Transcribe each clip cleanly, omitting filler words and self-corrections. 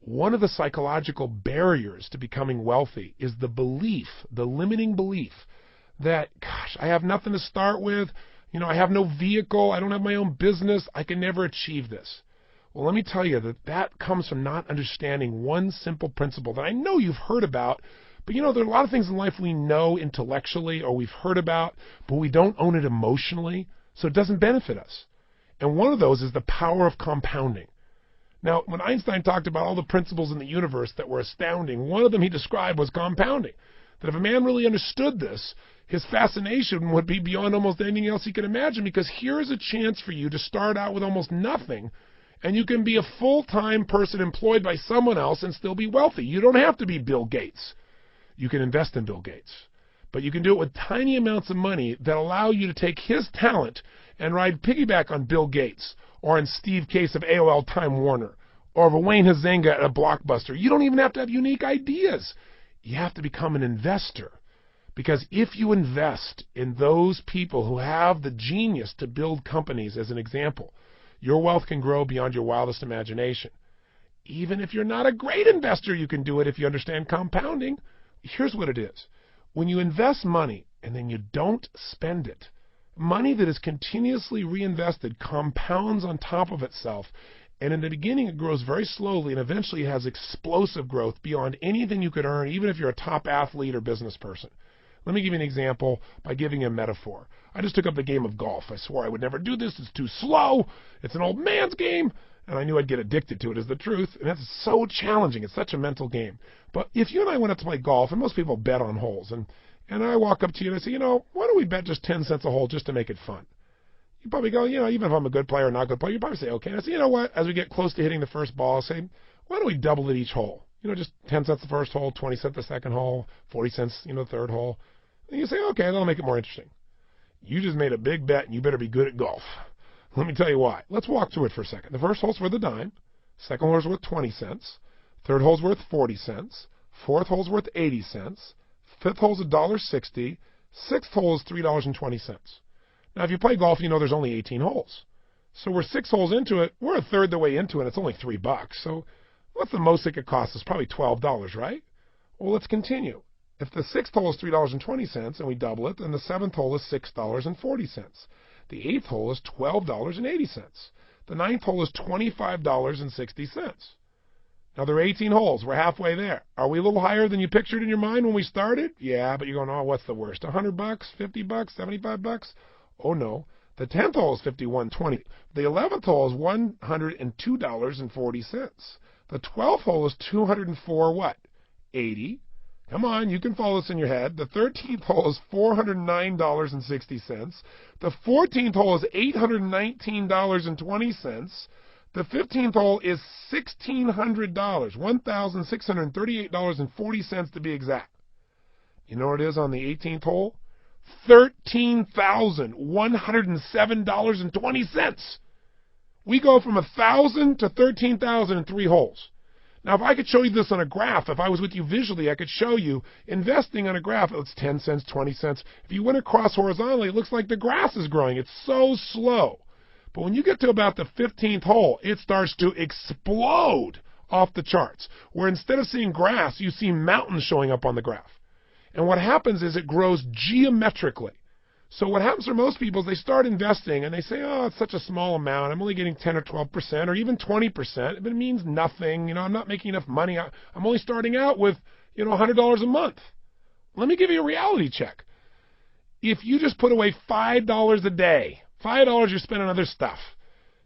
One of the psychological barriers to becoming wealthy is the belief, the limiting belief that, gosh, I have nothing to start with. I have no vehicle. I don't have my own business. I can never achieve this. Well, let me tell you that comes from not understanding one simple principle that I know you've heard about, but there are a lot of things in life we know intellectually or we've heard about, but we don't own it emotionally, so it doesn't benefit us. And one of those is the power of compounding. Now, when Einstein talked about all the principles in the universe that were astounding, one of them he described was compounding. That if a man really understood this, his fascination would be beyond almost anything else he could imagine, because here's a chance for you to start out with almost nothing, and you can be a full-time person employed by someone else and still be wealthy. You don't have to be Bill Gates. You can invest in Bill Gates. But you can do it with tiny amounts of money that allow you to take his talent and ride piggyback on Bill Gates, or on Steve Case of AOL Time Warner, or Wayne Huizenga at a Blockbuster. You don't even have to have unique ideas. You have to become an investor. Because if you invest in those people who have the genius to build companies, as an example, your wealth can grow beyond your wildest imagination. Even if you're not a great investor, you can do it if you understand compounding. Here's what it is. When you invest money and then you don't spend it, money that is continuously reinvested compounds on top of itself, and in the beginning it grows very slowly, and eventually it has explosive growth beyond anything you could earn, even if you're a top athlete or business person. Let me give you an example by giving a metaphor. I just took up the game of golf. I swore I would never do this. It's too slow. It's an old man's game. And I knew I'd get addicted to it, is the truth. And that's so challenging. It's such a mental game. But if you and I went out to play golf, and most people bet on holes, and I walk up to you and I say, why don't we bet just 10 cents a hole just to make it fun? You probably go, even if I'm a good player or not a good player, you probably say, okay. And I say, what? As we get close to hitting the first ball, I'll say, why don't we double it each hole? Just 10 cents the first hole, 20 cents the second hole, 40 cents, the third hole. And you say, okay, that'll make it more interesting. You just made a big bet, and you better be good at golf. Let me tell you why. Let's walk through it for a second. The first hole's worth a dime. Second hole's worth 20 cents. Third hole's worth 40 cents. Fourth hole's worth 80 cents. Fifth hole's $1.60. Sixth hole is $3.20. Now, if you play golf, there's only 18 holes. So we're 6 holes into it. We're a third the way into it. It's only $3. So what's the most it could cost us? Probably $12, right? Well, let's continue. If the sixth hole is $3.20 and we double it, then the seventh hole is $6.40. The eighth hole is $12.80. The ninth hole is $25.60. Now, there are 18 holes. We're halfway there. Are we a little higher than you pictured in your mind when we started? Yeah, but you're going, what's the worst? $100, $50, $75? Oh, no. The 10th hole is $51.20. The 11th hole is $102.40. The 12th hole is $204 what? $80. Come on, you can follow this in your head. The 13th hole is $409.60. The 14th hole is $819.20. The 15th hole is $1,600, $1,638.40 to be exact. You know what it is on the 18th hole? $13,107.20. We go from 1,000 to 13,000 in 3 holes. Now, if I could show you this on a graph, if I was with you visually, I could show you investing on a graph. It's 10 cents, 20 cents. If you went across horizontally, it looks like the grass is growing. It's so slow. But when you get to about the 15th hole, it starts to explode off the charts, where instead of seeing grass, you see mountains showing up on the graph. And what happens is it grows geometrically. So what happens for most people is they start investing and they say, it's such a small amount. I'm only getting 10 or 12% or even 20%. But it means nothing. I'm not making enough money. I'm only starting out with, $100 a month. Let me give you a reality check. If you just put away $5 a day, $5 you spend on other stuff,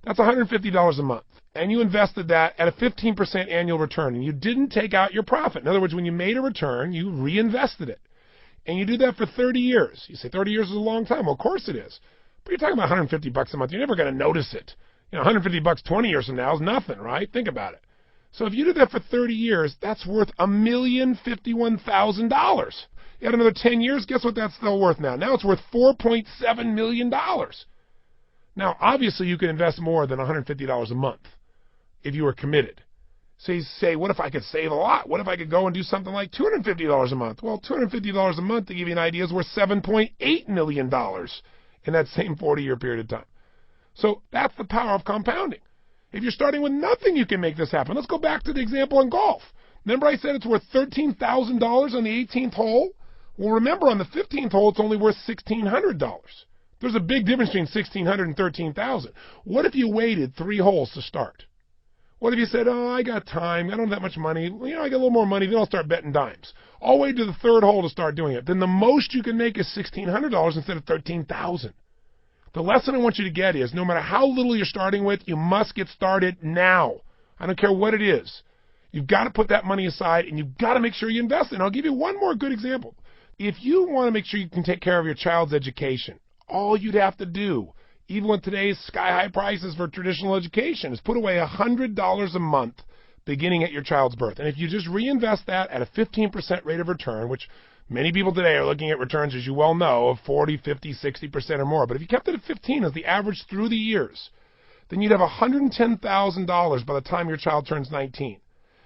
that's $150 a month. And you invested that at a 15% annual return, and you didn't take out your profit. In other words, when you made a return, you reinvested it. And you do that for 30 years. You say 30 years is a long time. Well, of course it is. But you're talking about $150 a month. You're never going to notice it. $150 20 years from now is nothing, right? Think about it. So if you do that for 30 years, that's worth $1,051,000. You add another 10 years, guess what that's still worth now? Now it's worth $4.7 million. Now, obviously, you can invest more than $150 a month if you were committed. So you say, what if I could save a lot? What if I could go and do something like $250 a month? Well, $250 a month, to give you an idea, is worth $7.8 million in that same 40-year period of time. So that's the power of compounding. If you're starting with nothing, you can make this happen. Let's go back to the example in golf. Remember I said it's worth $13,000 on the 18th hole? Well, remember on the 15th hole, it's only worth $1,600. There's a big difference between $1,600 and $13,000. What if you waited 3 holes to start? What if you said, oh, I got time, I don't have that much money, I got a little more money, then I'll start betting dimes. I'll wait to the 3rd hole to start doing it. Then the most you can make is $1,600 instead of $13,000. The lesson I want you to get is no matter how little you're starting with, you must get started now. I don't care what it is. You've got to put that money aside, and you've got to make sure you invest in it. I'll give you one more good example. If you want to make sure you can take care of your child's education, all you'd have to do, even with today's sky-high prices for traditional education, is put away $100 a month beginning at your child's birth. And if you just reinvest that at a 15% rate of return, which many people today are looking at returns, as you well know, of 40, 50, 60% or more. But if you kept it at 15 as the average through the years, then you'd have $110,000 by the time your child turns 19.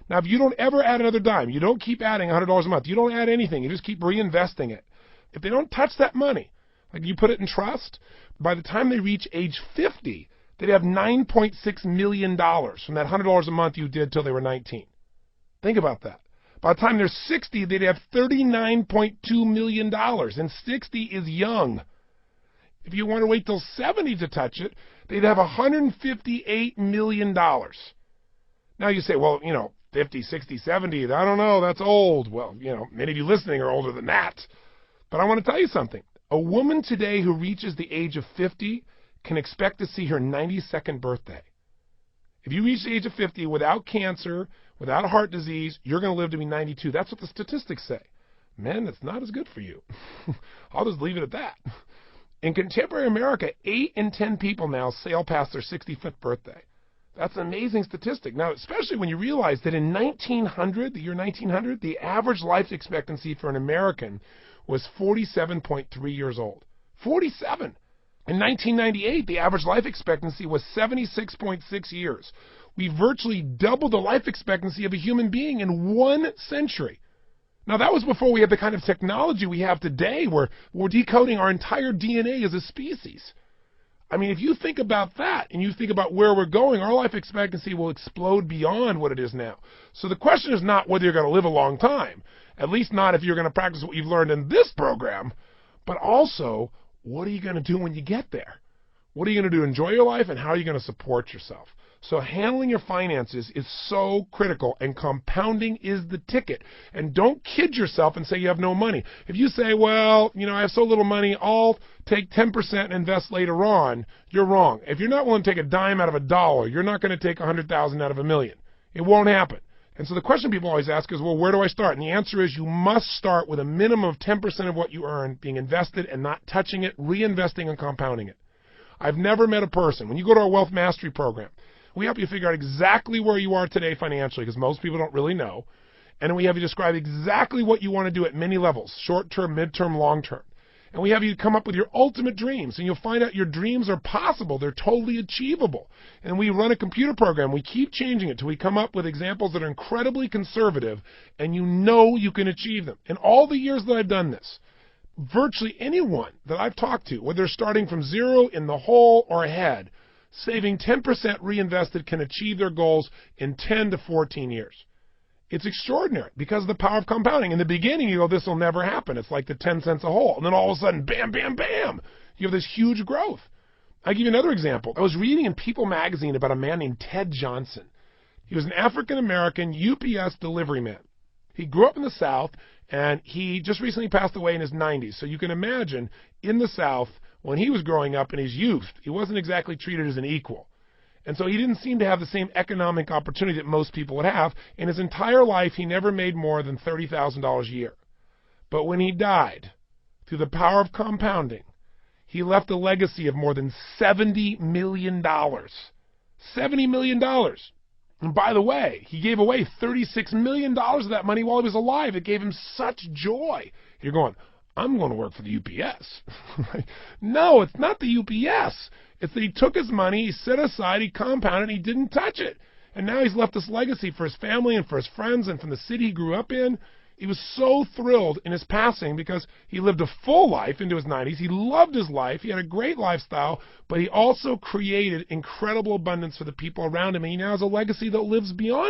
Now, if you don't ever add another dime, you don't keep adding $100 a month, you don't add anything, you just keep reinvesting it. If they don't touch that money, like you put it in trust, by the time they reach age 50, they'd have $9.6 million from that $100 a month you did till they were 19. Think about that. By the time they're 60, they'd have $39.2 million, and 60 is young. If you want to wait till 70 to touch it, they'd have $158 million. Now you say, well, 50, 60, 70, I don't know, that's old. Well, many of you listening are older than that. But I want to tell you something. A woman today who reaches the age of 50 can expect to see her 92nd birthday. If you reach the age of 50 without cancer, without a heart disease, you're going to live to be 92. That's what the statistics say. Men, it's not as good for you. I'll just leave it at that. In contemporary America, 8 in 10 people now sail past their 65th birthday. That's an amazing statistic. Now, especially when you realize that in 1900, the year 1900, the average life expectancy for an American was 47.3 years old. 47! In 1998, the average life expectancy was 76.6 years. We virtually doubled the life expectancy of a human being in 1 century. Now, that was before we had the kind of technology we have today where we're decoding our entire DNA as a species. I mean, if you think about that and you think about where we're going, our life expectancy will explode beyond what it is now. So the question is not whether you're going to live a long time, at least not if you're going to practice what you've learned in this program, but also, what are you going to do when you get there? What are you going to do to enjoy your life, and how are you going to support yourself? So handling your finances is so critical, and compounding is the ticket. And don't kid yourself and say you have no money. If you say, well, I have so little money, I'll take 10% and invest later on, you're wrong. If you're not willing to take a dime out of a dollar, you're not going to take 100,000 out of a million. It won't happen. And so the question people always ask is, well, where do I start? And the answer is you must start with a minimum of 10% of what you earn being invested and not touching it, reinvesting and compounding it. I've never met a person, when you go to our Wealth Mastery program, we help you figure out exactly where you are today financially, because most people don't really know. And we have you describe exactly what you want to do at many levels, short-term, mid-term, long-term. And we have you come up with your ultimate dreams, and you'll find out your dreams are possible. They're totally achievable. And we run a computer program. We keep changing it till we come up with examples that are incredibly conservative, and you can achieve them. In all the years that I've done this, virtually anyone that I've talked to, whether they're starting from zero, in the hole, or ahead, saving 10% reinvested can achieve their goals in 10 to 14 years. It's extraordinary because of the power of compounding. In the beginning, you go, this will never happen. It's like the 10 cents a hole. And then all of a sudden, bam, bam, bam, you have this huge growth. I'll give you another example. I was reading in People magazine about a man named Ted Johnson. He was an African-American UPS delivery man. He grew up in the South, and he just recently passed away in his 90s. So you can imagine, in the South, when he was growing up in his youth, he wasn't exactly treated as an equal. And so he didn't seem to have the same economic opportunity that most people would have. In his entire life, he never made more than $30,000 a year. But when he died, through the power of compounding, he left a legacy of more than $70 million. $70 million. And by the way, he gave away $36 million of that money while he was alive. It gave him such joy. You're going, I'm going to work for the UPS. No, it's not the UPS. It's that he took his money, he set aside, he compounded, he didn't touch it. And now he's left this legacy for his family and for his friends and from the city he grew up in. He was so thrilled in his passing because he lived a full life into his 90s. He loved his life. He had a great lifestyle, but he also created incredible abundance for the people around him. And he now has a legacy that lives beyond